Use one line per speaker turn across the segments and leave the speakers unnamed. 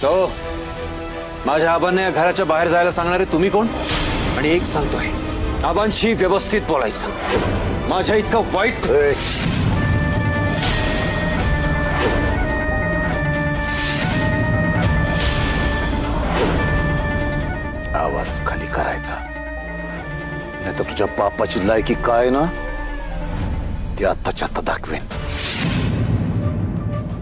तो माझ्या आबांना या घराच्या बाहेर जायला सांगणारे तुम्ही कोण? आणि एक सांगतोय, आबांशी व्यवस्थित बोलायचं. माझ्या इतका वाईट
आवाज खाली करायचा, नाही तर तुझ्या बापाची लायकी काय ना ती आत्ताच्या आत्ता दाखवेन.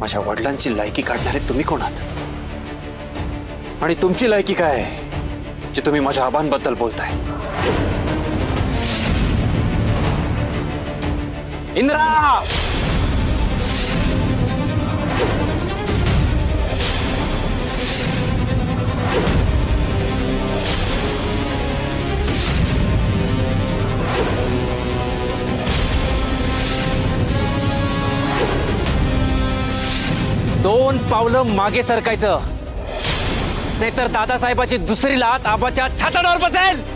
माझ्या वडिलांची लायकी काढणारे तुम्ही कोण आहात? आणि तुमची लायकी काय आहे जे तुम्ही माझ्या आबांबद्दल बोलताय?
इंद्रा, दोन पावलं मागे सरकायचं, नाहीतर दादासाहेबाची दुसरी लात आबाच्या छाताडावर बसेल.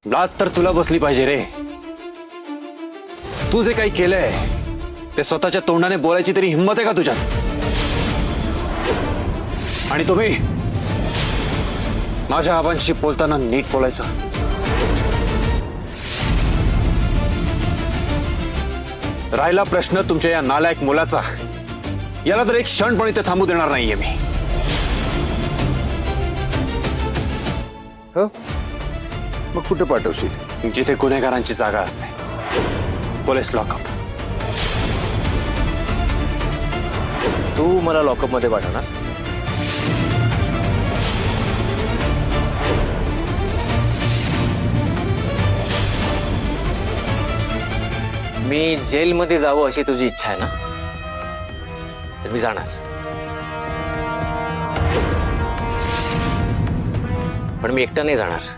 लात तर तुला बसली पाहिजे रे. तू जे काही केलंय ते स्वतःच्या तोंडाने बोलायची तरी हिंमत आहे का तुझ्यात? आणि तुम्ही माझ्या आबांशी बोलताना नीट बोलायचं. राहिला प्रश्न तुमच्या या नालायक मुलाचा, याला तर एक क्षण पण इथे थांबू देणार नाहीये मी.
मग कुठे पाठवशील?
जिथे गुन्हेगारांची जागा असते, पोलीस लॉकअप.
तू मला लॉकअप मध्ये पाठवणार? मी जेलमध्ये जावं अशी तुझी इच्छा आहे ना, तर मी जाणार. पण मी एकटा नाही जाणार.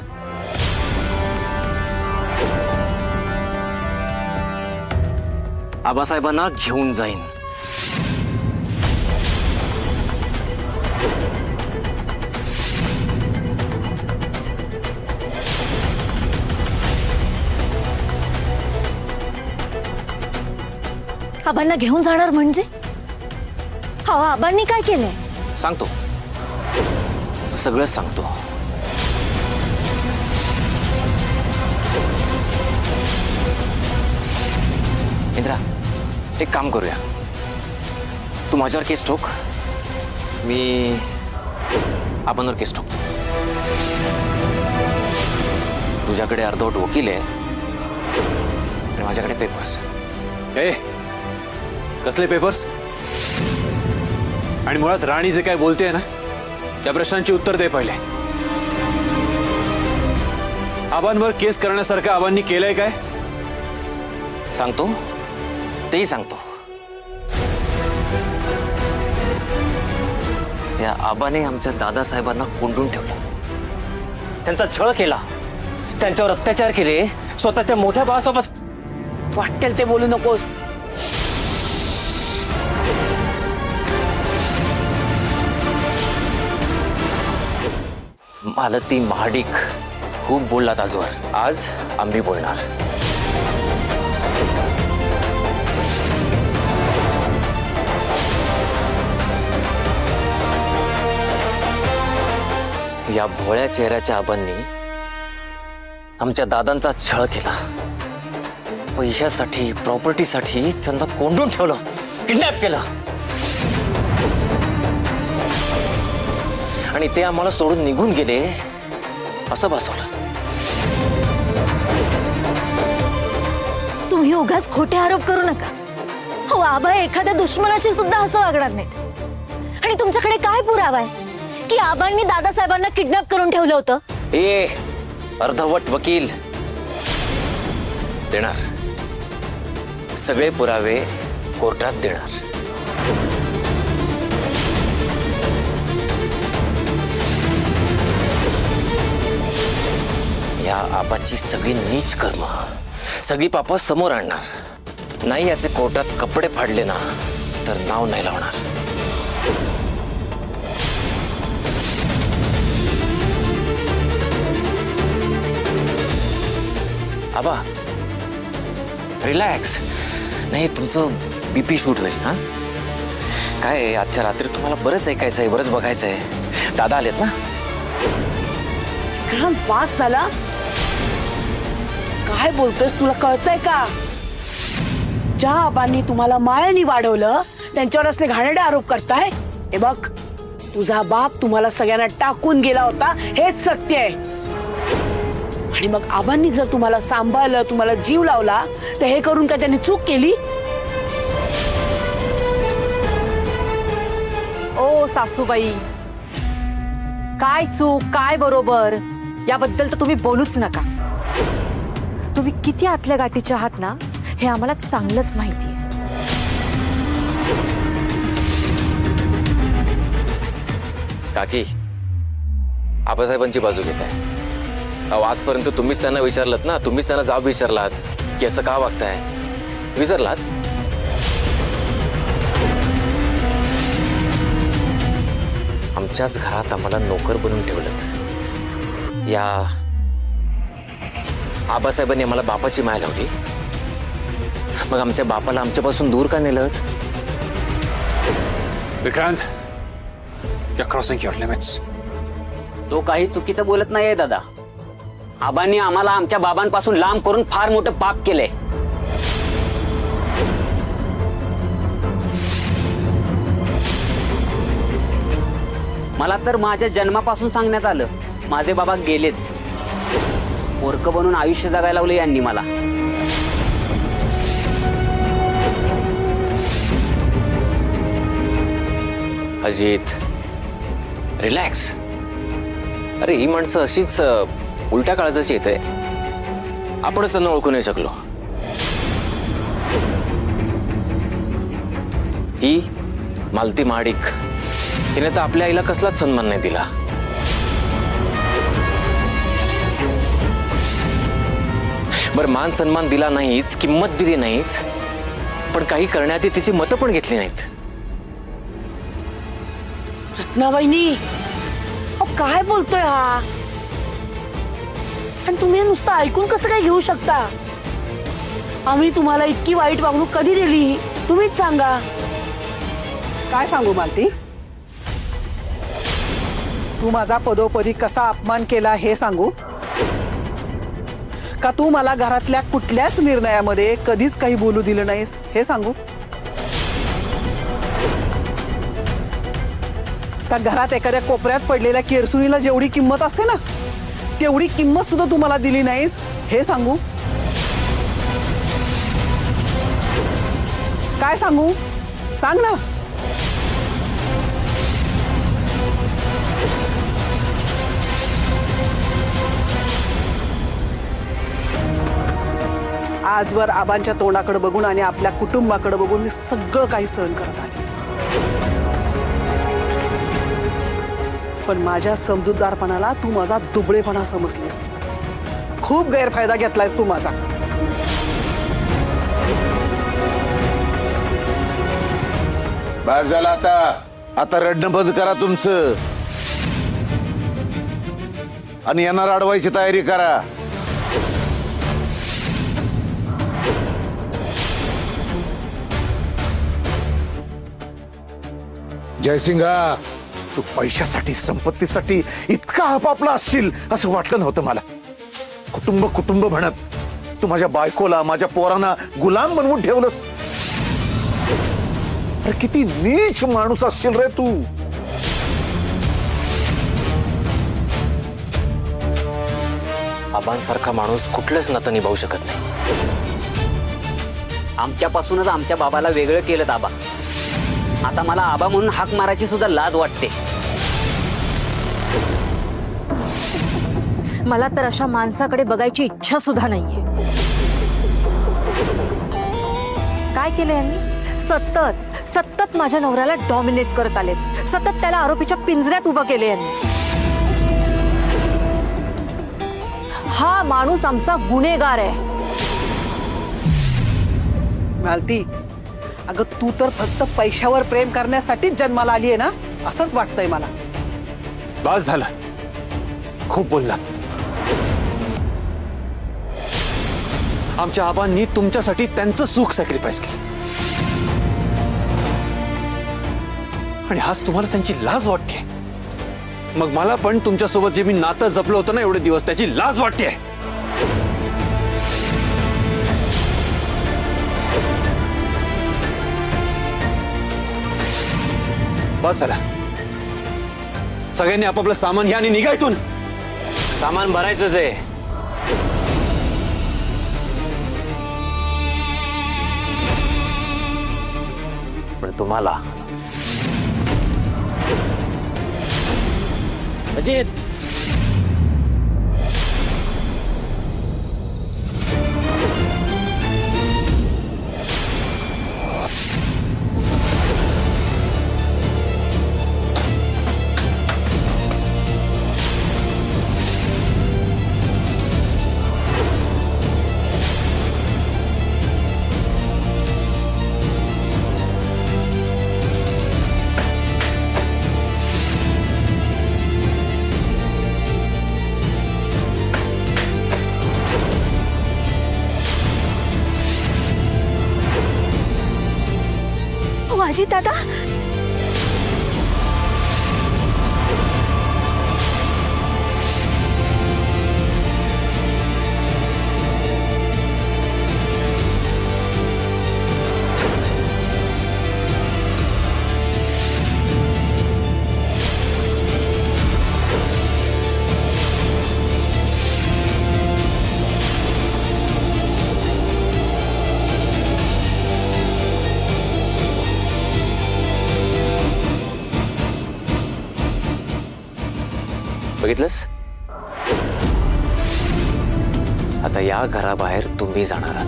आबासाहेबांना घेऊन जाईन.
आबांना घेऊन जाणार म्हणजे? हा, आबांनी काय केलंय?
सांगतो, सगळं सांगतो. इंद्रा, एक काम करूया. तू माझ्यावर केस ठोक, मी आपणवर केस ठोकतो. तुझ्याकडे अर्धवट वकील आहे आणि माझ्याकडे पेपर्स.
ए, कसले पेपर्स? आणि मुळात राणी जे काय बोलते ना, त्या प्रश्नांची उत्तर दे पहिले. आबांवर केस करण्यासारखं आबांनी केलंय काय?
सांगतो, तेही सांगतो. या आबाने आमच्या दादासाहेबांना कोंडून ठेवलं, त्यांचा छळ केला, त्यांच्यावर अत्याचार केले. स्वतःच्या मोठ्या भावासोबत वाटेल ते बोलू नकोस. मालती महाडिक खूप बोललात आजवर. आज आम्ही बोलणार. या भोळ्या चेहऱ्याच्या आबांनी आमच्या दादांचा छळ केला. पैशासाठी, प्रॉपर्टीसाठी त्यांना कोंडून ठेवलं, किडनॅप केलं. आणि ते आम्हाला सोडून निघून गेले असं बसवलं.
तुम्ही उगाच खोटे आरोप करू नका. हो, आबा एखाद्या दुश्मनाशी सुद्धा असं वागणार नाहीत. आणि तुमच्याकडे काय पुरावा आहे की आबांनी दादासाहेबांना किडनॅप करून ठेवलं होतं?
ए अर्धवट वकील, देणार सगळे पुरावे कोर्टात देणार. या आबाची सगळी नीच कर्म, सगळी पाप समोर आणणार. नाही याचे कोर्टात कपडे फाडले ना तर नाव नाही लावणार. आबा रिलॅक्स. नाही तुमचं बीपी शूट होईल. हा काय आहे, आजच्या रात्री तुम्हाला बरंच ऐकायचं आहे, बरंच बघायचं आहे. दादा आलेत ना?
विक्रम, पास झाला. काय बोलतोयस, तुला कळतंय का? ज्या आबांनी तुम्हाला मायानी वाढवलं त्यांच्यावर असले घाणेरडे आरोप करताय. हे बघ, तुझा बाप तुम्हाला सगळ्यांना टाकून गेला होता, हेच सत्य आहे. आणि मग आबांनी जर तुम्हाला सांभाळलं, तुम्हाला जीव लावला, तर हे करून काय त्यांनी चूक केली?
ओ सासूबाई, काय चूक काय बरोबर याबद्दल तर तुम्ही बोलूच नका. तुम्ही किती आतल्या गाठीचे आहात ना हे आम्हाला चांगलंच माहिती आहे.
काकी, आबासाहेबांची बाजू घेत आहे. अहो, आजपर्यंत तुम्हीच त्यांना विचारलत ना, तुम्हीच त्यांना जाब विचारलात की असं का वागताय, विचारलात. आमच्याच घरात आम्हाला नोकर बनवून ठेवलं. या आबासाहेबांनी आम्हाला बापाची माय लावली, मग आमच्या बापाला आमच्यापासून दूर का नेलं?
Vikrant, you are crossing your limits.
तो काही चुकीचं बोलत नाहीये दादा. आबांनी आम्हाला आमच्या बाबांपासून लांब करून फार मोठं पाप केलंय. मला तर माझ्या जन्मापासून सांगण्यात आलं माझे बाबा गेलेत. मूर्ख बनून आयुष्य जगायला लावले यांनी मला.
अजित रिलॅक्स. अरे ही माणसं अशीच उलट्या काळजाची येते. आपणच त्यांना ओळखू नाही शकलो. ही मालती महाडिक, तिने तर आपल्या आईला कसलाच सन्मान नाही दिला. बरं, मान सन्मान दिला नाहीच, किंमत दिली नाहीच, पण काही करण्याआधी तिची मतं पण घेतली नाहीत.
रत्नाबाईनी, काय बोलतोय हा? आणि तुम्ही नुसतं ऐकून कसं काय घेऊ शकता? आम्ही तुम्हाला इतकी वाईट वागणूक कधी दिली, तुम्हीच सांगा.
काय सांगू मालती? तू माझा पदोपदी कसा अपमान केला हे सांगू का? तू मला घरातल्या कुठल्याच निर्णयामध्ये कधीच काही बोलू दिलं नाहीस हे सांगू का? घरात एखाद्या कोपऱ्यात पडलेल्या केरसुणीला जेवढी किंमत असते ना, तेवढी किंमत सुद्धा तू मला दिली नाहीस हे सांगू? काय सांगू? सांग ना. आजवर आबांच्या तोंडाकडे बघून आणि आपल्या कुटुंबाकडे बघून मी सगळं काही सहन करत आले, पण माझ्या समजूतदारपणाला तू माझा दुबळेपणा समजलीस. खूप गैरफायदा घेतलायस तू माझा.
बस झालं आता. आता रडणं बंद करा तुमचं आणि येणार अडवायची तयारी करा. जयसिंगा, तू पैशासाठी संपत्तीसाठी इतका आपापला असशील असं वाटलं नव्हतं मला. कुटुंब कुटुंब म्हणत तू माझ्या बायकोला माझ्या पोरांना गुलाम बनवून ठेवलंस. अरे किती नीच माणूस असशील रे तू.
आबांसारखा माणूस कुठलंच नातं निभावू शकत नाही.
आमच्यापासूनच आमच्या बाबाला वेगळं केलं आबा. आता मला आबा म्हणून हाक मारायची सुद्धा लाज वाटते.
मला तर अशा माणसाकडे बघायची इच्छा सुद्धा नाहीये. काय केलं यांनी? सतत सतत माझ्या नवऱ्याला डॉमिनेट करत आलेत. सतत त्याला आरोपीच्या पिंजऱ्यात उभं केले यांनी. हा माणूस आमचा गुन्हेगार आहे.
मालती, अगं तू तर फक्त पैशावर प्रेम करण्यासाठीच जन्माला आली आहे ना, असंच वाटतंय मला.
बस झालं, खूप बोललात. आमच्या आबांनी तुमच्यासाठी त्यांचं सुख सॅक्रिफाईस केलं आणि आज तुम्हाला त्यांची लाज वाटते. मग मला पण तुमच्यासोबत जे मी नातं जपलं होतं ना एवढे दिवस, त्याची लाज वाटते. बस झाला, सगळ्यांनी आपापलं सामान घ्या आणि निघा इथून.
सामान भरायचंच आहे. पण तुम्हाला अजित,
अजित दादा,
बघितलंस? आता या घराबाहेर तुम्ही जाणार आहात.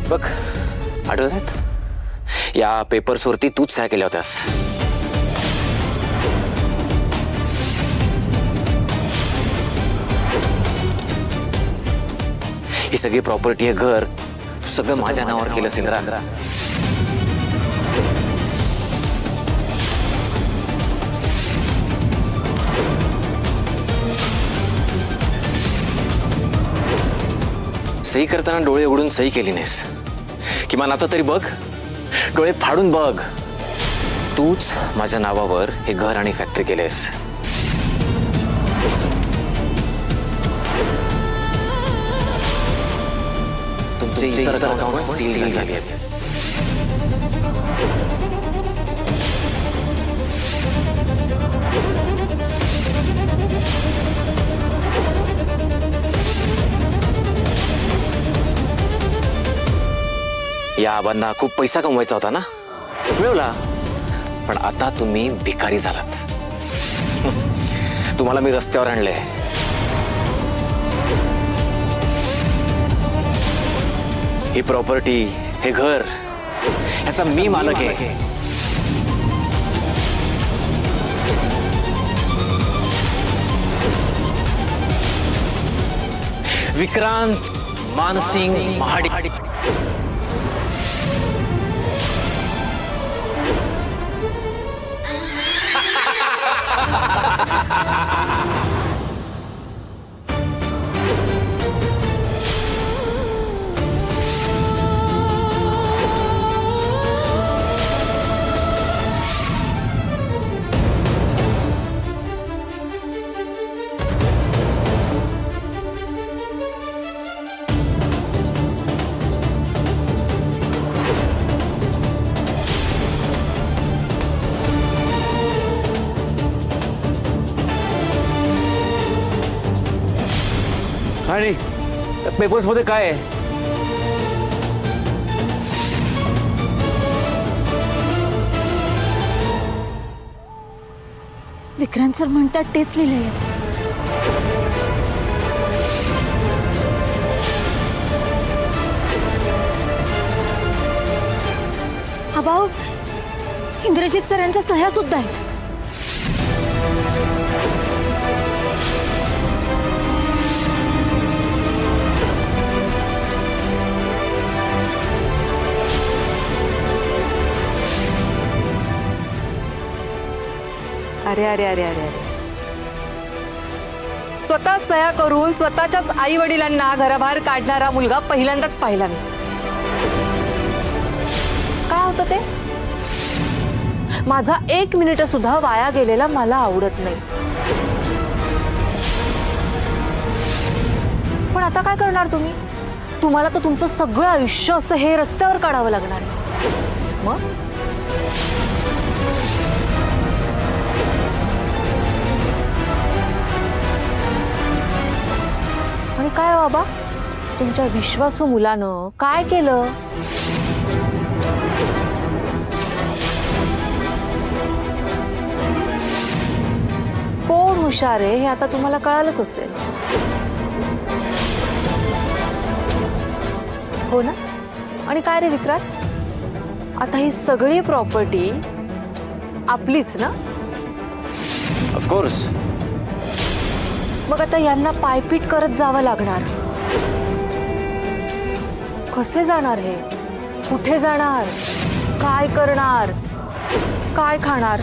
बघ, आठवत आहेत? या पेपर्सवरती तूच सह्या केल्या होत्यास. ही सगळी प्रॉपर्टी आहे, घर, तू सगळं माझ्या नावावर केलं इंद्रा. सही करताना डोळे उघडून सही केली नाहीस. किमान आता तरी बघ, डोळे फाडून बघ. तूच माझ्या नावावर हे घर आणि फॅक्टरी केलेस. तुमचे इतर अकाउंट सील झाले आहेत. या आबांना खूप पैसा कमवायचा होता ना, मिळवला. पण आता तुम्ही भिकारी झालात. तुम्हाला मी रस्त्यावर आणले. ही प्रॉपर्टी, हे घर, याचा मी मालक आहे. विक्रांत मानसिंग महाडिक. पेपर्स मध्ये काय आहे?
विक्रांत सर म्हणतात तेच लिहिलंय याच्यात. अभाव इंद्रजित सरांच्या सह्या सुद्धा आहेत.
अरे अरे अरे अरे अरे, स्वतः सह्या करून स्वतःच्याच आई वडिलांना घराबाहेर काढणारा मुलगा पहिल्यांदाच पाहिला मी. काय होतं ते? माझा 1 मिनिट सुद्धा वाया गेलेला मला आवडत नाही. पण आता काय करणार तुम्ही? तुम्हाला तर तुमचं सगळं आयुष्य असं हे रस्त्यावर काढावं लागणार आहे. मग आणि काय बाबा, तुमच्या विश्वासू मुलानं काय केलं? कोण हुशार आहे हे आता तुम्हाला कळालंच असेल, हो ना? आणि काय रे विक्रांत, आता ही सगळी प्रॉपर्टी आपलीच ना?
ऑफकोर्स.
मग आता यांना पायपीट करत जावं लागणार. कसे जाणार हे? कुठे जाणार? काय करणार? काय खाणार?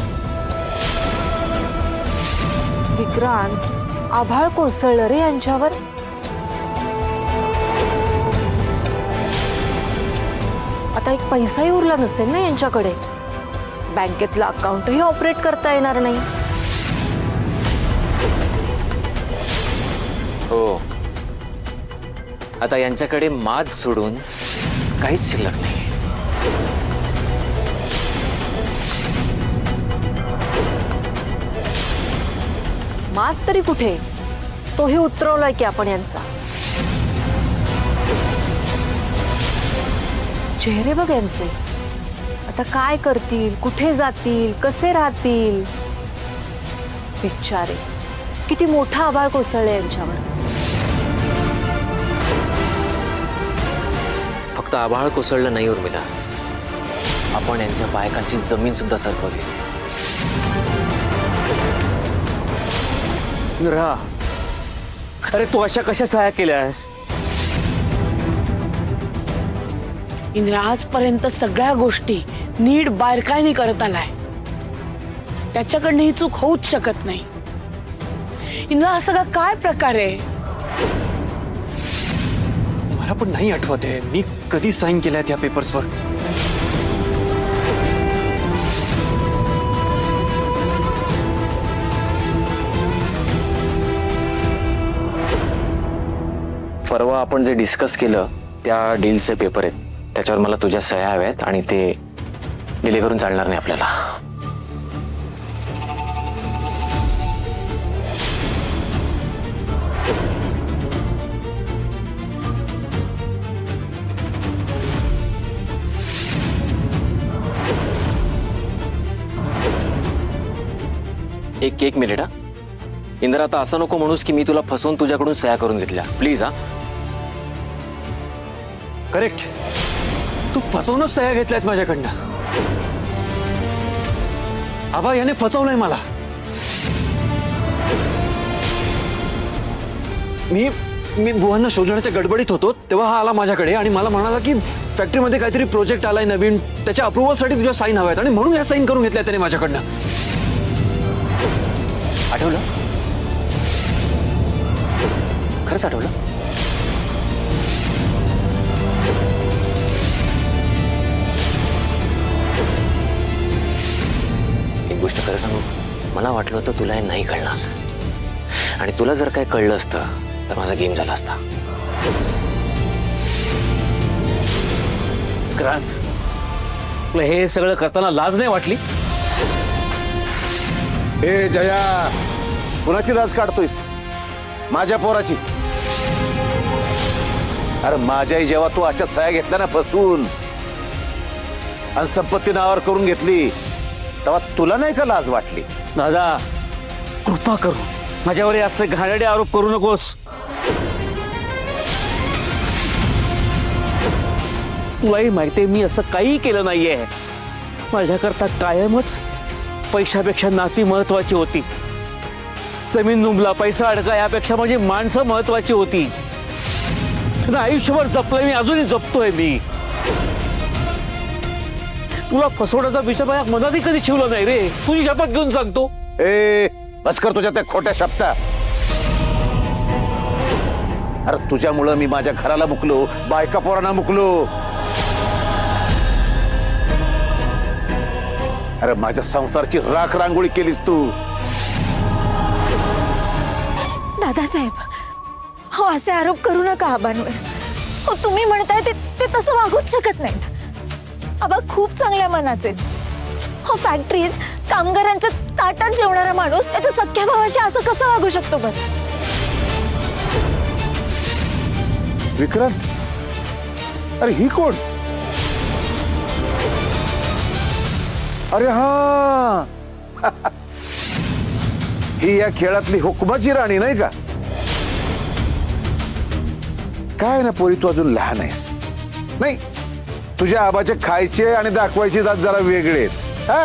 विक्रांत, आभाळ कोसळलं रे यांच्यावर. आता एक पैसाही उरला नसेल ना यांच्याकडे. बँकेतलं अकाउंटही ऑपरेट करता येणार नाही.
हो, आता यांच्याकडे माज सोडून काहीच शिल्लक नाही.
माज तरी कुठे? तोही उतरवलाय की आपण यांचा. चेहरे बघ यांचे. आता काय करतील? कुठे जातील? कसे राहतील? बिचारे, किती मोठा आभाळ कोसळले यांच्यावर.
फक्त आभाळ कोसळलं नाही उर्मिला, आपण यांच्या बायकांची जमीन सुद्धा सरकवली. इंद्रा, अरे तू अशा कशा सह्या केल्यास?
इंद्रा आजपर्यंत सगळ्या गोष्टी नीट बारकाईने करत आलाय. त्याच्याकडनं ही चूक होऊच शकत नाही. इंद्रा, हा सगळा काय प्रकार आहे?
मला पण नाही आठवत आहे मी कधी साईन केल्या त्या पेपर्सवर.
परवा आपण जे डिस्कस केलं त्या डीलचे पेपर आहेत, त्याच्यावर मला तुझ्या सह्या हव्यात आणि ते डिले करून चालणार नाही आपल्याला. एक मिनिट हा इंदिरा, आता असं नको म्हणूस की मी तुला फसवून तुझ्याकडून सह्या करून घेतल्या. प्लीज हा.
करेक्ट, तू फसवूनच सह्या घेतल्यात माझ्याकडनं. आबा याने फसवलंय मला. मी बुवांना शोधण्याच्या गडबडीत होतो तेव्हा हा आला माझ्याकडे आणि मला म्हणाला की फॅक्टरीमध्ये काहीतरी प्रोजेक्ट आलाय नवीन, त्याच्या अप्रुव्हलसाठी तुझ्या साईन हव्यात आणि म्हणून ह्या साईन करून घेतल्या त्याने माझ्याकडनं.
आठवलं? खरंच आठवलं? एक गोष्ट खरं सांगू, मला वाटलं होतं तुला हे नाही कळणार आणि तुला जर काय कळलं असतं तर माझा गेम झाला असता.
क्रांत, तुला हे सगळं करताना लाज नाही वाटली?
ए जया, कुणाची लाज काढतोयस? माझ्या पोराची. अरे माझ्याही जेव्हा तू अशा सह्या घेतल्या ना फसवून आणि संपत्ती नावावर करून घेतली तेव्हा तुला नाही का लाज वाटली?
दादा कृपा करू माझ्यावर हे असले घाणेरडे आरोप करू नकोस. तुलाही माहितीये मी असं काही केलं नाहीये. माझ्याकरता कायमच पैशापेक्षा नाती महत्वाची होती. जमीन नुमला पैसा अडका यापेक्षा माझी माणसं महत्वाची होती. आणि आयुष्यभर जपलंय मी, अजूनही जपतोय मी. तुला फसवण्याचा विषय माझ्या मनातही कधी शिवला नाही रे. तुझी शपथ घेऊन सांगतो.
ए बस कर तुझ्या त्या खोट्या शब्दा. अरे तुझ्यामुळं मी माझ्या घराला मुकलो, बायका पोरांना मुकलो. अरे माझ्या संसाराची राख रांगोळी केलीस तू.
दादासाहेब, हो असे आरोप करू नका आबांवर. हो तुम्ही म्हणताय ते तसं वागूच शकत नाहीत. आबा खूप चांगल्या मनाचे. हो फॅक्टरीत कामगारांच्या ताटात जेवणारा माणूस त्याच्या सख्या भावाशी असं कसं वागू शकतो बरं?
विक्रांत, अरे ही कोण? अरे हा ही या खेळातली हुकमाची राणी नाही का? काय ना पोरी, तू अजून लहान आहेस. नाही तुझ्या आबाचे खायचे आणि दाखवायचे दात जरा वेगळे आहेत. हा